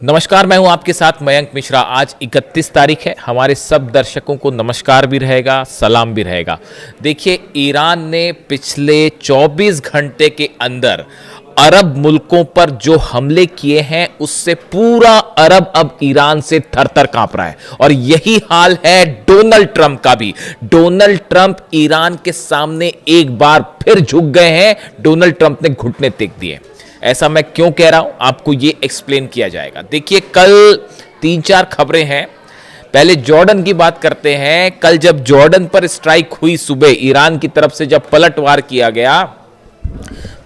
नमस्कार, मैं हूं आपके साथ मयंक मिश्रा। आज 31 तारीख है। हमारे सब दर्शकों को नमस्कार भी रहेगा, सलाम भी रहेगा। देखिए, ईरान ने पिछले 24 घंटे के अंदर अरब मुल्कों पर जो हमले किए हैं उससे पूरा अरब अब ईरान से थर-थर कांप रहा है। और यही हाल है डोनाल्ड ट्रंप का भी। डोनाल्ड ट्रंप ईरान के सामने एक बार फिर झुक गए हैं। डोनाल्ड ट्रंप ने घुटने टेक दिए। ऐसा मैं क्यों कह रहा हूं, आपको ये एक्सप्लेन किया जाएगा। देखिए, कल 3-4 खबरें हैं। पहले जॉर्डन की बात करते हैं। कल जब जॉर्डन पर स्ट्राइक हुई सुबह, ईरान की तरफ से जब पलटवार किया गया,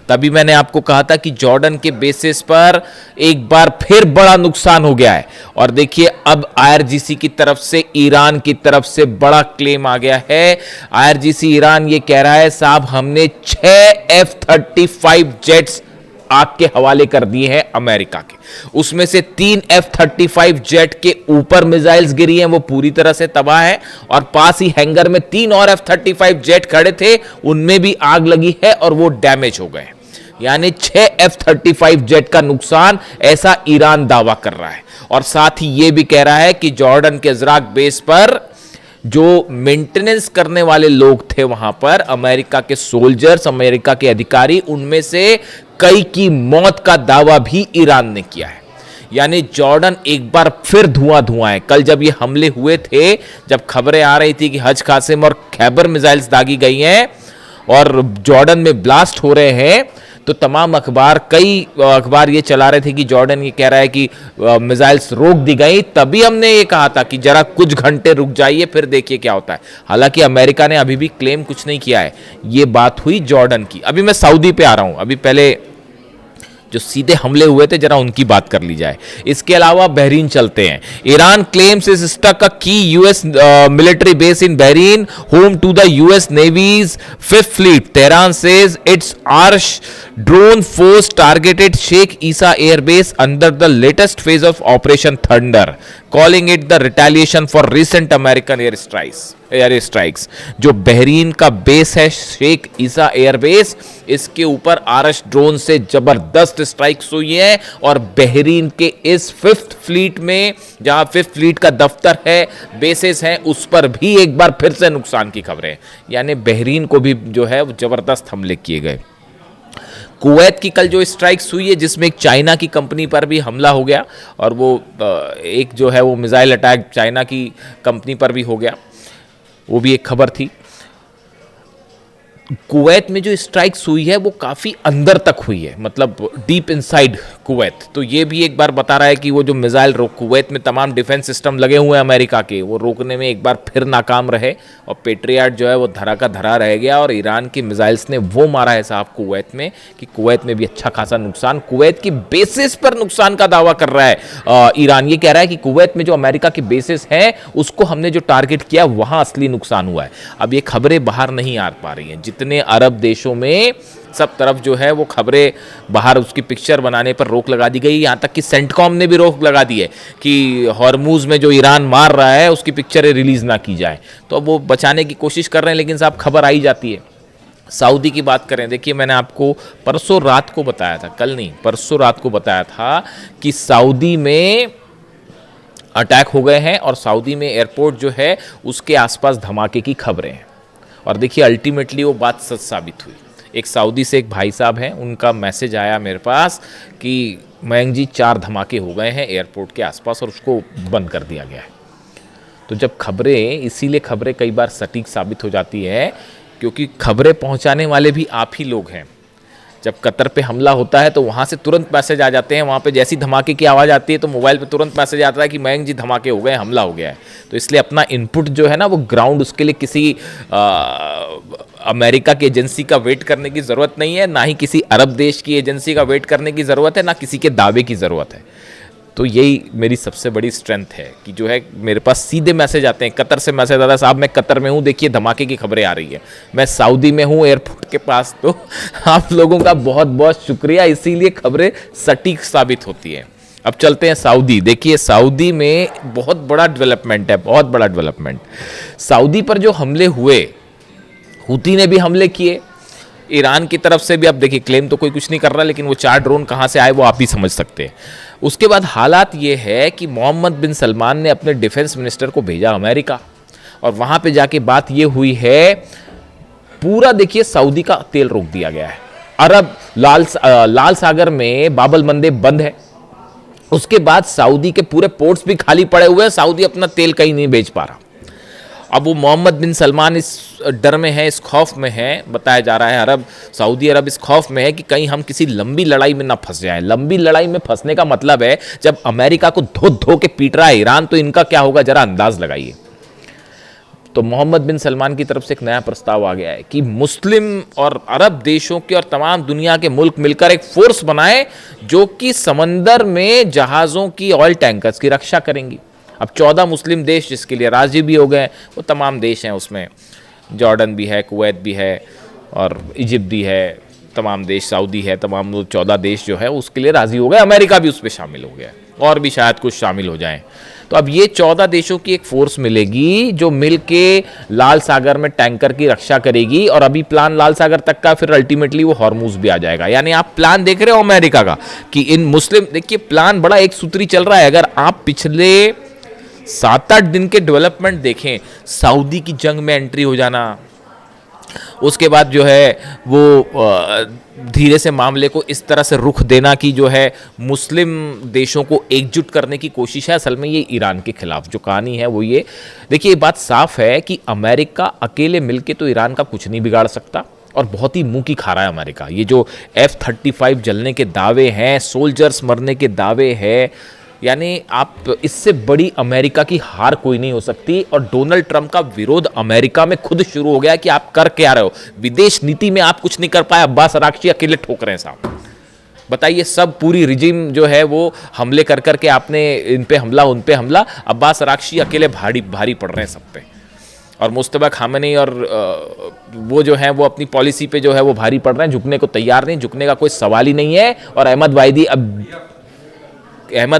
तभी मैंने आपको कहा था कि जॉर्डन के बेसिस पर एक बार फिर बड़ा नुकसान हो गया है। और देखिए, अब आईआरजीसी की तरफ से, ईरान की तरफ से बड़ा क्लेम आ गया है। आईआरजीसी ईरान ये कह रहा है, साहब हमने 6 F-35 जेट्स आग के हवाले कर दिए हैं अमेरिका के। उसमें से 3 F-35 जेट के ऊपर मिसाइल्स गिरी हैं, वो पूरी तरह से तबाह है। और पास ही हैंगर में 3 और F-35 जेट खड़े थे, उनमें भी आग लगी है और वो डैमेज हो गए। यानी 6 F-35 जेट का नुकसान, ऐसा ईरान दावा कर रहा है। और साथ ही ये भी कह रहा है कि जॉर्डन के इजराक बेस पर जो मेंटेनेंस करने वाले लोग थे वहां पर, अमेरिका के सोल्जर्स, अमेरिका के अधिकारी, उनमें से कई की मौत का दावा भी ईरान ने किया है। यानी जॉर्डन एक बार फिर धुआं है। कल जब ये हमले हुए थे, जब खबरें आ रही थी कि हज कासिम और खैबर मिसाइल्स दागी गई हैं और जॉर्डन में ब्लास्ट हो रहे हैं, तो तमाम कई अखबार ये चला रहे थे कि जॉर्डन ये कह रहा है कि मिसाइल्स रोक दी गई। तभी हमने ये कहा था कि जरा कुछ घंटे रुक जाइए, फिर देखिए क्या होता है। हालांकि अमेरिका ने अभी भी क्लेम कुछ नहीं किया है। ये बात हुई जॉर्डन की। अभी मैं सऊदी पे आ रहा हूं। अभी पहले जो सीधे हमले हुए थे, जरा उनकी बात कर ली जाए। इसके अलावा बहरीन चलते हैं। Iran claims is stuck a key US military base in Bahrain, home to the US Navy's 5th fleet. Tehran says its Arsh drone force targeted Sheikh Isa airbase under the latest phase of operation thunder, calling it the retaliation for recent American air strikes. जो Bahrain का base है Sheikh Isa airbase, इसके ऊपर आरश drone से जबरदस्त strikes हुई है। और बहरीन के इस 5th फ्लीट में, जहां 5th फ्लीट का दफ्तर है, बेसेस हैं, उस पर भी एक बार फिर से नुकसान की खबरें। यानी बहरीन को भी जो है वो जबरदस्त हमले किए गए। कुवैत की कल जो स्ट्राइक्स हुई है, जिसमें एक चाइना की कंपनी पर भी हमला हो गया, और वो एक जो है वो मिसाइल अटैक चाइना की कंपनी पर भी हो गया, वो भी एक खबर थी। कुवैत में जो स्ट्राइक्स हुई है वो काफ़ी अंदर तक हुई है, मतलब डीप इनसाइड कुवैत। तो ये भी एक बार बता रहा है कि वो जो मिसाइल कुवैत में तमाम डिफेंस सिस्टम लगे हुए हैं अमेरिका के, वो रोकने में एक बार फिर नाकाम रहे और पेट्रियाट जो है वो धरा का धरा रह गया। और ईरान की मिसाइल्स ने वो मारा है साहब कुवैत में, कि कुवैत में भी अच्छा खासा नुकसान, कुवैत की बेसिस पर नुकसान का दावा कर रहा है ईरान। ये कह रहा है कि कुवैत में जो अमेरिका की बेसिस हैं उसको हमने जो टारगेट किया वहां असली नुकसान हुआ है। अब ये खबरें बाहर नहीं आ पा रही हैं। जितने अरब देशों में सब तरफ जो है वो खबरें बाहर, उसकी पिक्चर बनाने पर रोक लगा दी गई। यहां तक कि सेंटकॉम ने भी रोक लगा दी है कि हॉर्मूज में जो ईरान मार रहा है उसकी पिक्चरें रिलीज ना की जाए। तो अब वो बचाने की कोशिश कर रहे हैं, लेकिन साहब खबर आई जाती है। सऊदी की बात करें, देखिए मैंने आपको परसों रात को बताया था, कल नहीं परसों रात को बताया था कि सऊदी में अटैक हो गए हैं और सऊदी में एयरपोर्ट जो है उसके आसपास धमाके की खबरें हैं। और देखिए अल्टीमेटली वो बात सच साबित हुई। एक सऊदी से एक भाई साहब हैं, उनका मैसेज आया मेरे पास कि मयंक जी 4 धमाके हो गए हैं एयरपोर्ट के आसपास और उसको बंद कर दिया गया है। तो जब खबरें, इसीलिए खबरें कई बार सटीक साबित हो जाती है, क्योंकि खबरें पहुंचाने वाले भी आप ही लोग हैं। जब कतर पे हमला होता है तो वहाँ से तुरंत मैसेज आ जाते हैं, वहाँ पे जैसी धमाके की आवाज़ आती है तो मोबाइल पे तुरंत मैसेज आता है कि मयंक जी धमाके हो गए, हमला हो गया है। तो इसलिए अपना इनपुट जो है ना वो ग्राउंड, उसके लिए किसी अमेरिका की एजेंसी का वेट करने की ज़रूरत नहीं है, ना ही किसी अरब देश की एजेंसी का वेट करने की ज़रूरत है, ना किसी के दावे की ज़रूरत है। तो यही मेरी सबसे बड़ी स्ट्रेंथ है कि जो है मेरे पास सीधे मैसेज आते हैं। कतर से मैसेज आता है, साहब मैं कतर में हूँ, देखिए धमाके की खबरें आ रही है। मैं सऊदी में हूँ एयरपोर्ट के पास। तो आप लोगों का बहुत बहुत शुक्रिया, इसीलिए खबरें सटीक साबित होती हैं। अब चलते हैं सऊदी। देखिए सऊदी में बहुत बड़ा डेवलपमेंट है, बहुत बड़ा डेवलपमेंट। सऊदी पर जो हमले हुए, हुती ने भी हमले किए, ईरान की तरफ से भी। अब देखिए क्लेम तो कोई कुछ नहीं कर रहा, लेकिन वो 4 ड्रोन कहाँ से आए वो आप ही समझ सकते हैं। उसके बाद हालात ये है कि मोहम्मद बिन सलमान ने अपने डिफेंस मिनिस्टर को भेजा अमेरिका, और वहाँ पे जाके बात ये हुई है, पूरा देखिए सऊदी का तेल रोक दिया गया है। अरब लाल सागर में बाबल मंदेब बंद है। उसके बाद सऊदी के पूरे पोर्ट्स भी खाली पड़े हुए हैं, सऊदी अपना तेल कहीं नहीं बेच पा रहा। अब वो मोहम्मद बिन सलमान इस डर में है, इस खौफ में है, बताया जा रहा है सऊदी अरब इस खौफ में है कि कहीं हम किसी लंबी लड़ाई में ना फंस जाएं। लंबी लड़ाई में फंसने का मतलब है जब अमेरिका को धो धो के पीट रहा है ईरान, तो इनका क्या होगा जरा अंदाज लगाइए। तो मोहम्मद बिन सलमान की तरफ से एक नया प्रस्ताव आ गया है कि मुस्लिम और अरब देशों के और तमाम दुनिया के मुल्क मिलकर एक फोर्स बनाए जो कि समंदर में जहाज़ों की, ऑयल टैंकर्स की रक्षा करेंगी। अब 14 मुस्लिम देश जिसके लिए राजी भी हो गए, वो तमाम देश हैं, उसमें जॉर्डन भी है, कुवैत भी है और इजिप्ट भी है, तमाम देश, सऊदी है, तमाम 14 देश जो है उसके लिए राज़ी हो गए। अमेरिका भी उस पर शामिल हो गया और भी शायद कुछ शामिल हो जाएं। तो अब ये 14 देशों की एक फोर्स मिलेगी जो मिल के लाल सागर में टैंकर की रक्षा करेगी, और अभी प्लान लाल सागर तक का, फिर अल्टीमेटली वो हॉर्मुज भी आ जाएगा। यानी आप प्लान देख रहे हो अमेरिका का कि इन मुस्लिम, देखिए प्लान बड़ा एक सूत्री चल रहा है। अगर आप पिछले 7-8 दिन के डेवलपमेंट देखें, सऊदी की जंग में एंट्री हो जाना, उसके बाद जो है वो धीरे से मामले को इस तरह से रुख देना कि जो है मुस्लिम देशों को एकजुट करने की कोशिश है, असल में ये ईरान के खिलाफ जो कहानी है वो ये। देखिए ये बात साफ है कि अमेरिका अकेले मिलके तो ईरान का कुछ नहीं बिगाड़ सकता, और बहुत ही मुंह की खा रहा है अमेरिका। ये जो F-35 जलने के दावे हैं, सोल्जर्स मरने के दावे हैं, यानी आप इससे बड़ी अमेरिका की हार कोई नहीं हो सकती। और डोनाल्ड ट्रंप का विरोध अमेरिका में खुद शुरू हो गया कि आप कर क्या रहे हो, विदेश नीति में आप कुछ नहीं कर पाए, अब्बास अराक्ची अकेले ठोक रहे हैं साहब। बताइए, सब पूरी रिजिम जो है वो हमले कर करके आपने इन पे हमला, उन पे हमला, अब्बास अराक्ची अकेले भारी पड़ रहे हैं सब पे, और मुस्तफा खामेनी और वो जो है वो अपनी पॉलिसी पे जो है वो भारी पड़ रहे हैं, झुकने को तैयार नहीं, झुकने का कोई सवाल ही नहीं है। और अहमद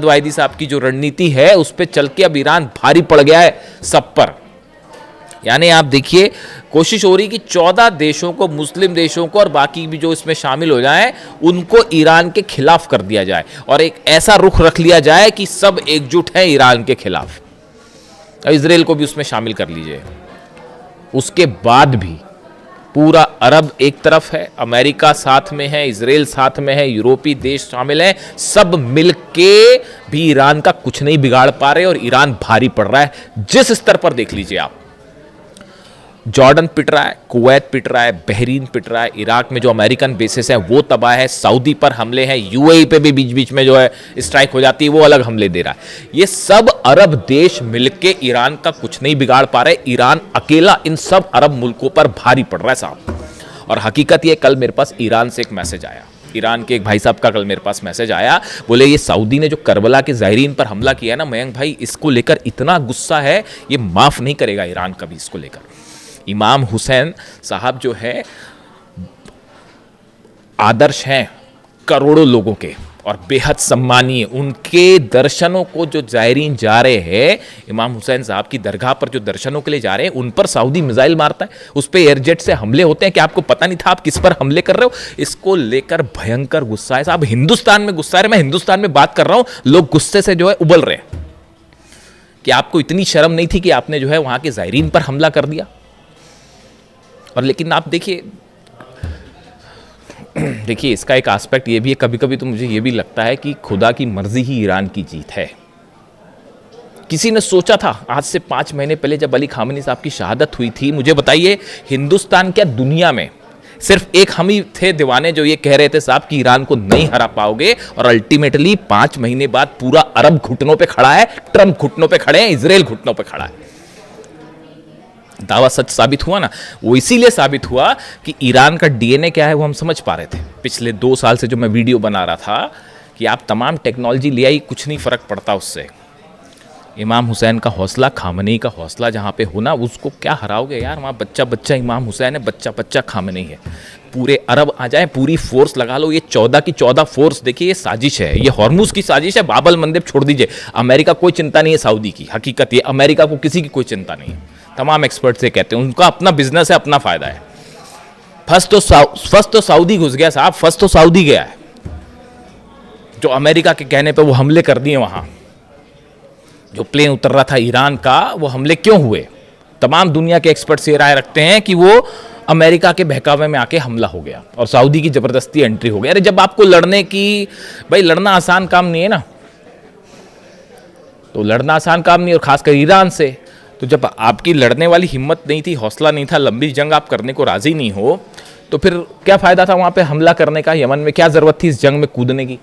वाहिदी साहब की जो रणनीति है उस पर चल के अब ईरान भारी पड़ गया है सब पर। यानी आप देखिए, कोशिश हो रही कि 14 देशों को, मुस्लिम देशों को और बाकी भी जो इसमें शामिल हो जाएं, उनको ईरान के खिलाफ कर दिया जाए और एक ऐसा रुख रख लिया जाए कि सब एकजुट हैं ईरान के खिलाफ। इजराइल को भी उसमें शामिल कर लीजिए। उसके बाद भी पूरा अरब एक तरफ है, अमेरिका साथ में है, इजराइल साथ में है, यूरोपीय देश शामिल हैं, सब मिलके भी ईरान का कुछ नहीं बिगाड़ पा रहे और ईरान भारी पड़ रहा है। जिस स्तर पर देख लीजिए आप, जॉर्डन पिट रहा है, कुवैत पिट रहा है, बहरीन पिट रहा है, इराक में जो अमेरिकन बेसिस हैं वो तबाह है, सऊदी पर हमले हैं, यूएई पे भी बीच बीच में जो है स्ट्राइक हो जाती है, वो अलग हमले दे रहा है। ये सब अरब देश मिलके ईरान का कुछ नहीं बिगाड़ पा रहे। ईरान अकेला इन सब अरब मुल्कों पर भारी पड़ रहा है साहब। और हकीकत ये, कल मेरे पास ईरान से एक मैसेज आया, ईरान के एक भाई साहब का कल मेरे पास मैसेज आया, बोले ये सऊदी ने जो करबला के ज़ायरीन पर हमला किया ना मयंक भाई, इसको लेकर इतना गुस्सा है, ये माफ नहीं करेगा ईरान कभी इसको लेकर। इमाम हुसैन साहब जो है आदर्श हैं करोड़ों लोगों के और बेहद सम्मानीय, उनके दर्शनों को जो ज़ायरीन जा रहे हैं, इमाम हुसैन साहब की दरगाह पर जो दर्शनों के लिए जा रहे हैं, उन पर सऊदी मिसाइल मारता है, उस पर एयरजेट से हमले होते हैं कि आपको पता नहीं था आप किस पर हमले कर रहे हो। इसको लेकर भयंकर गुस्सा है साहब। हिंदुस्तान में गुस्सा है, मैं हिंदुस्तान में बात कर रहा हूं, लोग गुस्से से जो है उबल रहे हैं कि आपको इतनी शर्म नहीं थी कि आपने जो है वहां के ज़ायरीन पर हमला कर दिया। और लेकिन आप देखिए इसका एक एस्पेक्ट ये भी है, कभी कभी तो मुझे ये भी लगता है कि खुदा की मर्जी ही ईरान की जीत है। किसी ने सोचा था आज से 5 महीने पहले जब अली खामेनी साहब की शहादत हुई थी, मुझे बताइए हिंदुस्तान क्या दुनिया में सिर्फ एक हम ही थे दीवाने जो ये कह रहे थे साहब कि ईरान को नहीं हरा पाओगे, और अल्टीमेटली 5 महीने बाद पूरा अरब घुटनों पे खड़ा है, ट्रंप घुटनों पे खड़े हैं, इजराइल घुटनों पे खड़ा है। दावा सच साबित हुआ ना, वो इसीलिए साबित हुआ कि ईरान का डीएनए क्या है वो हम समझ पा रहे थे। पिछले 2 साल से जो मैं वीडियो बना रहा था कि आप तमाम टेक्नोलॉजी ले आई, कुछ नहीं फर्क पड़ता उससे। इमाम हुसैन का हौसला, खामेनी का हौसला जहाँ पे होना, उसको क्या हराओगे यार। वहाँ बच्चा बच्चा इमाम हुसैन है, बच्चा बच्चा खामेनी है। पूरे अरब आ जाए, पूरी फोर्स लगा लो, ये 14 की 14 फोर्स, देखिए ये साजिश है, ये हॉर्मुज की साजिश है। बाबल मंदेब छोड़ दीजिए, अमेरिका कोई चिंता नहीं है सऊदी की, हकीकत ये अमेरिका को किसी की कोई चिंता नहीं है। तमाम एक्सपर्ट से कहते हैं उनका अपना बिजनेस है, अपना फायदा है। फर्स्ट तो सऊदी घुस गया साहब, फर्स्ट तो सऊदी गया है। जो अमेरिका के कहने पे वो हमले कर दिए वहाँ, जो प्लेन उतर रहा था ईरान का, वो हमले क्यों हुए? तमाम दुनिया के एक्सपर्ट्स ये राय रखते हैं कि वो अमेरिका के बहकावे में आके हमला हो गया और सऊदी की ज़बरदस्ती एंट्री हो गई। अरे जब आपको लड़ने की, भाई लड़ना आसान काम नहीं है ना, तो लड़ना आसान काम नहीं, और खासकर ईरान से। तो जब आपकी लड़ने वाली हिम्मत नहीं थी, हौसला नहीं था, लंबी जंग आप करने को राजी नहीं हो, तो फिर क्या फ़ायदा था वहाँ पे हमला करने का? यमन में क्या ज़रूरत थी इस जंग में कूदने की?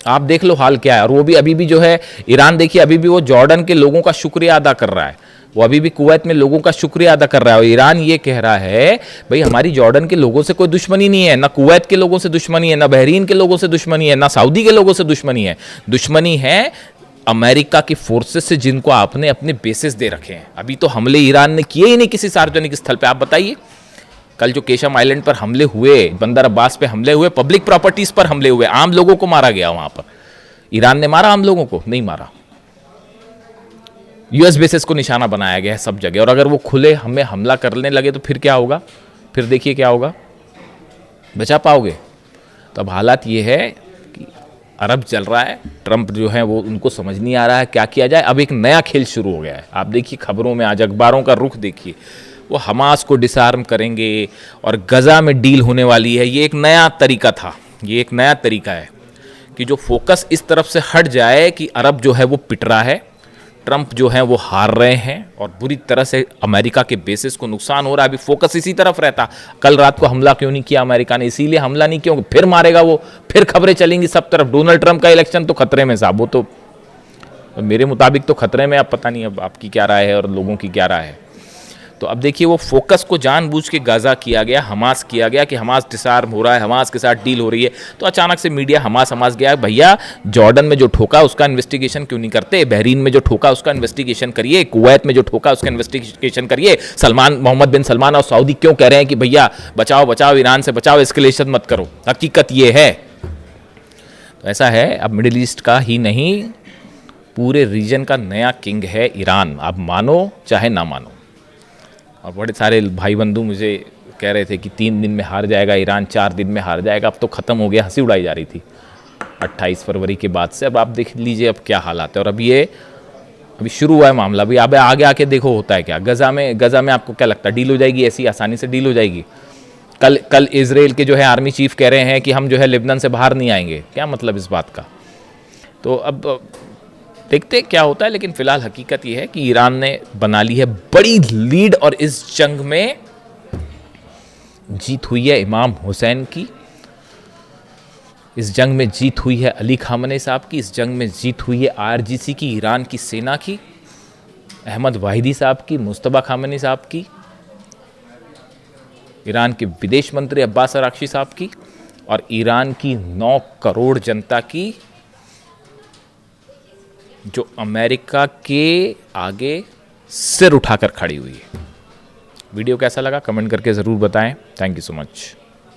आप देख लो हाल क्या है। और वो भी अभी भी जो है ईरान, देखिए अभी भी वो जॉर्डन के लोगों का शुक्रिया अदा कर रहा है, वो अभी भी कुवैत में लोगों का शुक्रिया अदा कर रहा है। और ईरान ये कह रहा है भाई हमारी जॉर्डन के लोगों से कोई दुश्मनी नहीं है, ना कुवैत के लोगों से दुश्मनी है, ना बहरीन के लोगों से दुश्मनी है, ना सऊदी के लोगों से दुश्मनी है। दुश्मनी है अमेरिका की फोर्सेस से, जिनको आपने अपने बेसिस दे रखे हैं। अभी तो हमले ईरान ने किए ही नहीं किसी सार्वजनिक स्थल पे। आप बताइए, कल जो केशम आइलैंड पर हमले हुए, बंदर अब्बास पे हमले हुए, पब्लिक प्रॉपर्टीज पर हमले हुए, आम लोगों को मारा गया वहां पर। ईरान ने मारा आम लोगों को? नहीं मारा। यूएस बेसिस को निशाना बनाया गया है सब जगह। और अगर वो खुले हमें हमला करने लगे तो फिर क्या होगा? फिर देखिए क्या होगा, बचा पाओगे? तो अब हालात ये है कि अरब चल रहा है, ट्रंप जो है वो, उनको समझ नहीं आ रहा है क्या किया जाए। अब एक नया खेल शुरू हो गया है। आप देखिए खबरों में आज, अखबारों का रुख देखिए, वो हमास को डिसआर्म करेंगे और गजा में डील होने वाली है। ये एक नया तरीका था, ये एक नया तरीका है कि जो फोकस इस तरफ से हट जाए कि अरब जो है वो पिट रहा है, ट्रंप जो है वो हार रहे हैं और बुरी तरह से अमेरिका के बेसिस को नुकसान हो रहा है। अभी फोकस इसी तरफ रहता। कल रात को हमला क्यों नहीं किया अमेरिका ने? इसीलिए हमला नहीं किया, फिर मारेगा वो, फिर खबरें चलेंगी सब तरफ। डोनाल्ड ट्रंप का इलेक्शन तो खतरे में साहब, वो तो मेरे मुताबिक तो खतरे में। अब पता नहीं अब आपकी क्या राय है और लोगों की क्या राय है। तो अब देखिए वो फोकस को जानबूझ के गाजा किया गया, हमास किया गया कि हमास डिसआर्म हो रहा है, हमास के साथ डील हो रही है। तो अचानक से मीडिया हमास गया। भैया जॉर्डन में जो ठोका उसका इन्वेस्टिगेशन क्यों नहीं करते? बहरीन में जो ठोका उसका इन्वेस्टिगेशन करिए, कुवैत में जो ठोका उसका इन्वेस्टिगेशन करिए। मोहम्मद बिन सलमान और सऊदी क्यों कह रहे हैं कि भैया बचाओ बचाओ, ईरान से बचाओ, एस्केलेशन मत करो? हकीकत ये है। तो ऐसा है, अब मिडिल ईस्ट का ही नहीं पूरे रीजन का नया किंग है ईरान। आप मानो चाहे ना मानो। और बड़े सारे भाई बंधु मुझे कह रहे थे कि 3 दिन में हार जाएगा ईरान, 4 दिन में हार जाएगा। अब तो ख़त्म हो गया, हंसी उड़ाई जा रही थी 28 फरवरी के बाद से। अब आप देख लीजिए अब क्या हालात है। और अभी शुरू हुआ है मामला। अभी अब आगे आके देखो होता है क्या। गजा में आपको क्या लगता है डील हो जाएगी? ऐसी आसानी से डील हो जाएगी? कल इजराइल के जो है आर्मी चीफ कह रहे हैं कि हम जो है लेबनान से बाहर नहीं आएंगे। क्या मतलब इस बात का? तो अब देखते क्या होता है। लेकिन फिलहाल हकीकत यह है कि ईरान ने बना ली है बड़ी लीड और इस जंग में जीत हुई है इमाम हुसैन की, इस जंग में जीत हुई है अली खामनेई साहब की, इस जंग में जीत हुई है आईआरजीसी की, ईरान की सेना की, अहमद वाहिदी साहब की, मुस्तफा खामनेई साहब की, ईरान के विदेश मंत्री अब्बास अराक्ची साहब की, और ईरान की 9 करोड़ जनता की, जो अमेरिका के आगे सिर उठाकर खड़ी हुई है। वीडियो कैसा लगा कमेंट करके ज़रूर बताएं। Thank you so much.